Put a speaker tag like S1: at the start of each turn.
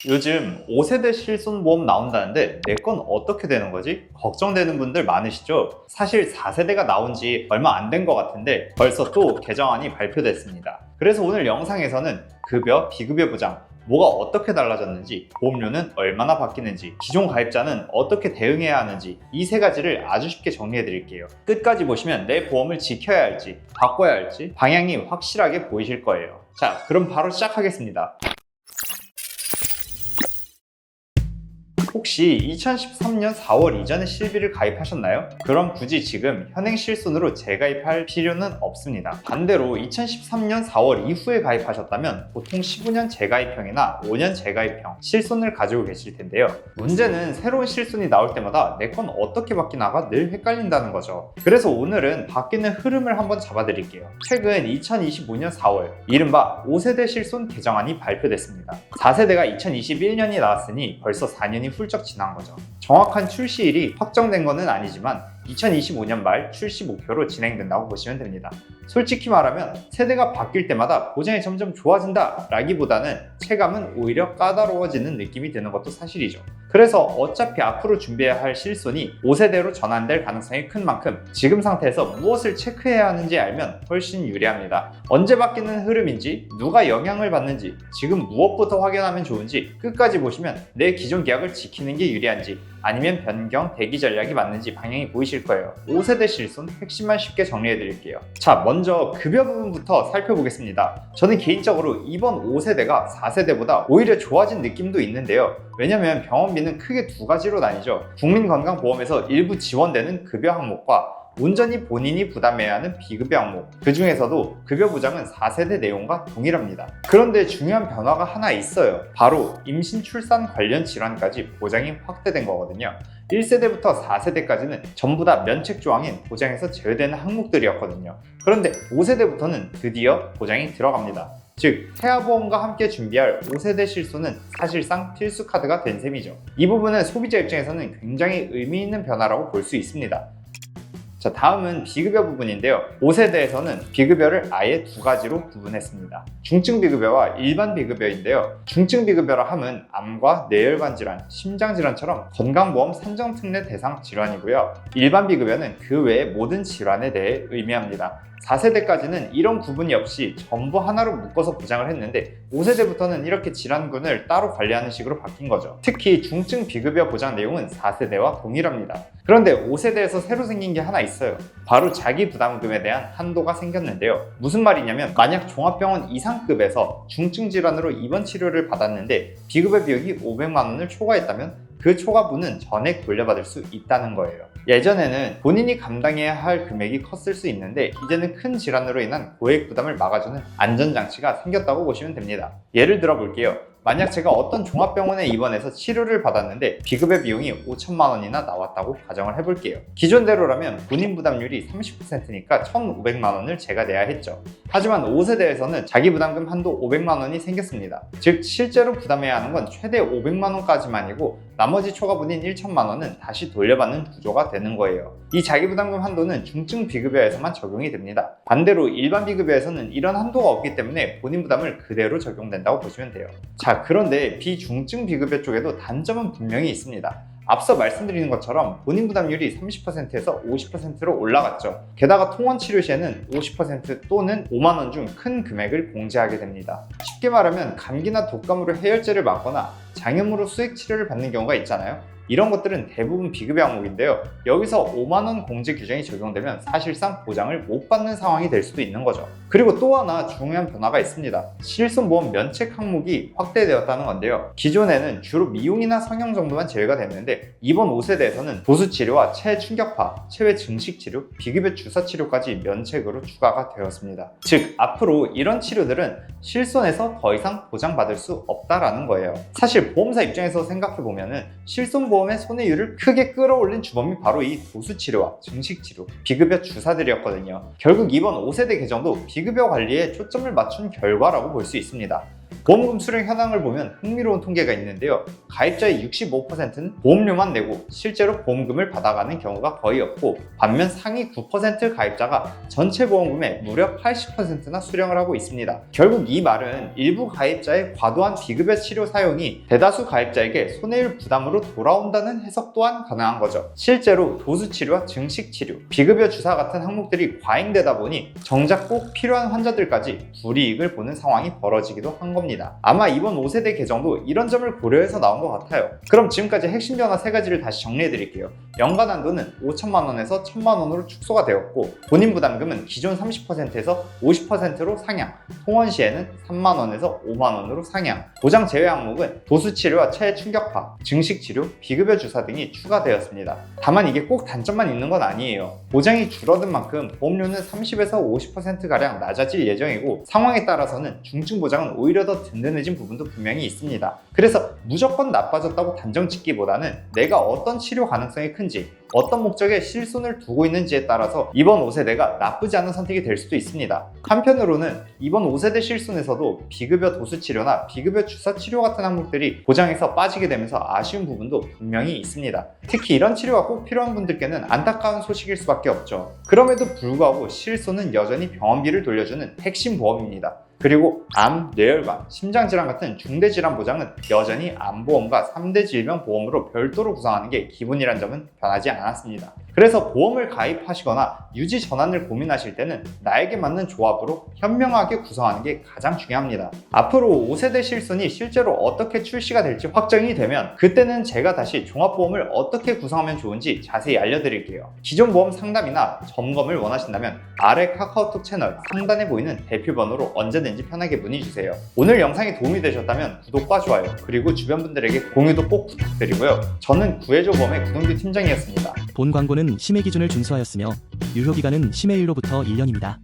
S1: 요즘 5세대 실손보험 나온다는데 내 건 어떻게 되는 거지? 걱정되는 분들 많으시죠? 사실 4세대가 나온 지 얼마 안 된 것 같은데 벌써 또 개정안이 발표됐습니다. 그래서 오늘 영상에서는 급여, 비급여 보장, 뭐가 어떻게 달라졌는지, 보험료는 얼마나 바뀌는지, 기존 가입자는 어떻게 대응해야 하는지 이 세 가지를 아주 쉽게 정리해 드릴게요. 끝까지 보시면 내 보험을 지켜야 할지, 바꿔야 할지 방향이 확실하게 보이실 거예요. 자, 그럼 바로 시작하겠습니다. 혹시 2013년 4월 이전에 실비를 가입하셨나요? 그럼 굳이 지금 현행 실손으로 재가입할 필요는 없습니다. 반대로 2013년 4월 이후에 가입하셨다면 보통 15년 재가입형이나 5년 재가입형 실손을 가지고 계실 텐데요. 문제는 새로운 실손이 나올 때마다 내 건 어떻게 바뀌나가 늘 헷갈린다는 거죠. 그래서 오늘은 바뀌는 흐름을 한번 잡아드릴게요. 최근 2025년 4월 이른바 5세대 실손 개정안이 발표됐습니다. 4세대가 2021년이 나왔으니 벌써 4년이 훌쩍 지난 거죠. 정확한 출시일이 확정된 것은 아니지만 2025년 말 출시 목표로 진행된다고 보시면 됩니다. 솔직히 말하면 세대가 바뀔 때마다 보장이 점점 좋아진다 라기보다는 체감은 오히려 까다로워지는 느낌이 드는 것도 사실이죠. 그래서 어차피 앞으로 준비해야 할 실손이 5세대로 전환될 가능성이 큰 만큼 지금 상태에서 무엇을 체크해야 하는지 알면 훨씬 유리합니다. 언제 바뀌는 흐름인지, 누가 영향을 받는지, 지금 무엇부터 확인하면 좋은지 끝까지 보시면 내 기존 계약을 지키는 게 유리한지 아니면 변경, 대기 전략이 맞는지 방향이 보이실 거예요. 5세대 실손 핵심만 쉽게 정리해 드릴게요. 자, 먼저 급여 부분부터 살펴보겠습니다. 저는 개인적으로 이번 5세대가 4세대보다 오히려 좋아진 느낌도 있는데요. 왜냐면 병원비는 크게 두 가지로 나뉘죠. 국민건강보험에서 일부 지원되는 급여 항목과 온전히 본인이 부담해야 하는 비급여 항목, 그 중에서도 급여 보장은 4세대 내용과 동일합니다. 그런데 중요한 변화가 하나 있어요. 바로 임신 출산 관련 질환까지 보장이 확대된 거거든요. 1세대부터 4세대까지는 전부 다 면책 조항인 보장에서 제외되는 항목들이었거든요. 그런데 5세대부터는 드디어 보장이 들어갑니다. 즉, 태아보험과 함께 준비할 5세대 실손은 사실상 필수 카드가 된 셈이죠. 이 부분은 소비자 입장에서는 굉장히 의미 있는 변화라고 볼 수 있습니다. 자, 다음은 비급여 부분인데요. 5세대에서는 비급여를 아예 두 가지로 구분했습니다. 중증 비급여와 일반 비급여인데요. 중증 비급여라 함은 암과 뇌혈관 질환, 심장 질환처럼 건강보험 산정 특례 대상 질환이고요. 일반 비급여는 그 외의 모든 질환에 대해 의미합니다. 4세대까지는 이런 구분이 없이 전부 하나로 묶어서 보장을 했는데 5세대부터는 이렇게 질환군을 따로 관리하는 식으로 바뀐 거죠. 특히 중증 비급여 보장 내용은 4세대와 동일합니다. 그런데 5세대에서 새로 생긴 게 하나 있어요. 바로 자기부담금에 대한 한도가 생겼는데요. 무슨 말이냐면 만약 종합병원 이상급에서 중증 질환으로 입원 치료를 받았는데 비급여 비용이 500만 원을 초과했다면 그 초과분은 전액 돌려받을 수 있다는 거예요. 예전에는 본인이 감당해야 할 금액이 컸을 수 있는데 이제는 큰 질환으로 인한 고액 부담을 막아주는 안전장치가 생겼다고 보시면 됩니다. 예를 들어 볼게요. 만약 제가 어떤 종합병원에 입원해서 치료를 받았는데 비급여 비용이 5천만 원이나 나왔다고 가정을 해볼게요. 기존대로라면 본인 부담률이 30%니까 1,500만 원을 제가 내야 했죠. 하지만 5세대에서는 자기부담금 한도 500만 원이 생겼습니다. 즉 실제로 부담해야 하는 건 최대 500만 원까지만이고 나머지 초과분인 1천만 원은 다시 돌려받는 구조가 되는 거예요. 이 자기부담금 한도는 중증 비급여에서만 적용이 됩니다. 반대로 일반 비급여에서는 이런 한도가 없기 때문에 본인 부담을 그대로 적용된다고 보시면 돼요. 자, 그런데 비중증 비급여 쪽에도 단점은 분명히 있습니다. 앞서 말씀드린 것처럼 본인 부담률이 30%에서 50%로 올라갔죠. 게다가 통원 치료 시에는 50% 또는 5만 원 중 큰 금액을 공제하게 됩니다. 쉽게 말하면 감기나 독감으로 해열제를 맞거나 장염으로 수액 치료를 받는 경우가 있잖아요. 이런 것들은 대부분 비급여 항목인데요. 여기서 5만 원 공제 규정이 적용되면 사실상 보장을 못 받는 상황이 될 수도 있는 거죠. 그리고 또 하나 중요한 변화가 있습니다. 실손보험 면책 항목이 확대되었다는 건데요. 기존에는 주로 미용이나 성형 정도만 제외가 됐는데 이번 5세대에서는 보수치료와 체충격파, 체외 증식치료, 비급여 주사치료까지 면책으로 추가가 되었습니다. 즉, 앞으로 이런 치료들은 실손에서 더 이상 보장받을 수 없다라는 거예요. 사실 보험사 입장에서 생각해보면 실손보험의 손해율을 크게 끌어올린 주범이 바로 이 보수치료와 증식치료, 비급여 주사들이었거든요. 결국 이번 5세대 개정도 비급여 관리에 초점을 맞춘 결과라고 볼 수 있습니다. 보험금 수령 현황을 보면 흥미로운 통계가 있는데요. 가입자의 65%는 보험료만 내고 실제로 보험금을 받아가는 경우가 거의 없고, 반면 상위 9% 가입자가 전체 보험금의 무려 80%나 수령을 하고 있습니다. 결국 이 말은 일부 가입자의 과도한 비급여 치료 사용이 대다수 가입자에게 손해율 부담으로 돌아온다는 해석 또한 가능한 거죠. 실제로 도수치료와 증식치료, 비급여 주사 같은 항목들이 과잉되다 보니 정작 꼭 필요한 환자들까지 불이익을 보는 상황이 벌어지기도 한 겁니다. 아마 이번 5세대 개정도 이런 점을 고려해서 나온 것 같아요. 그럼 지금까지 핵심 변화 3가지를 다시 정리해 드릴게요. 연간 한도는 5천만 원에서 1천만 원으로 축소가 되었고, 본인 부담금은 기존 30%에서 50%로 상향, 통원 시에는 3만 원에서 5만 원으로 상향, 보장 제외 항목은 도수치료와 체충격파, 증식치료, 비급여 주사 등이 추가되었습니다. 다만 이게 꼭 단점만 있는 건 아니에요. 보장이 줄어든 만큼 보험료는 30에서 50%가량 낮아질 예정이고, 상황에 따라서는 중증 보장은 오히려 더 든든해진 부분도 분명히 있습니다. 그래서 무조건 나빠졌다고 단정 짓기보다는 내가 어떤 치료 가능성이 큰지, 어떤 목적에 실손을 두고 있는지에 따라서 이번 5세대가 나쁘지 않은 선택이 될 수도 있습니다. 한편으로는 이번 5세대 실손에서도 비급여 도수치료나 비급여 주사치료 같은 항목들이 보장에서 빠지게 되면서 아쉬운 부분도 분명히 있습니다. 특히 이런 치료가 꼭 필요한 분들께는 안타까운 소식일 수밖에 없죠. 그럼에도 불구하고 실손은 여전히 병원비를 돌려주는 핵심 보험입니다. 그리고 암, 뇌혈관, 심장질환 같은 중대질환 보장은 여전히 암보험과 3대 질병보험으로 별도로 구성하는 게 기본이란 점은 변하지 않았습니다. 그래서 보험을 가입하시거나 유지 전환을 고민하실 때는 나에게 맞는 조합으로 현명하게 구성하는 게 가장 중요합니다. 앞으로 5세대 실손이 실제로 어떻게 출시가 될지 확정이 되면 그때는 제가 다시 종합보험을 어떻게 구성하면 좋은지 자세히 알려드릴게요. 기존 보험 상담이나 점검을 원하신다면 아래 카카오톡 채널 상단에 보이는 대표번호로 언제든지 편하게 문의주세요. 오늘 영상이 도움이 되셨다면 구독과 좋아요, 그리고 주변 분들에게 공유도 꼭 부탁드리고요. 저는 구해줘 보험의 구동규 팀장이었습니다.
S2: 본 광고는 심의 기준을 준수하였으며 유효기간은 심의일로부터 1년입니다.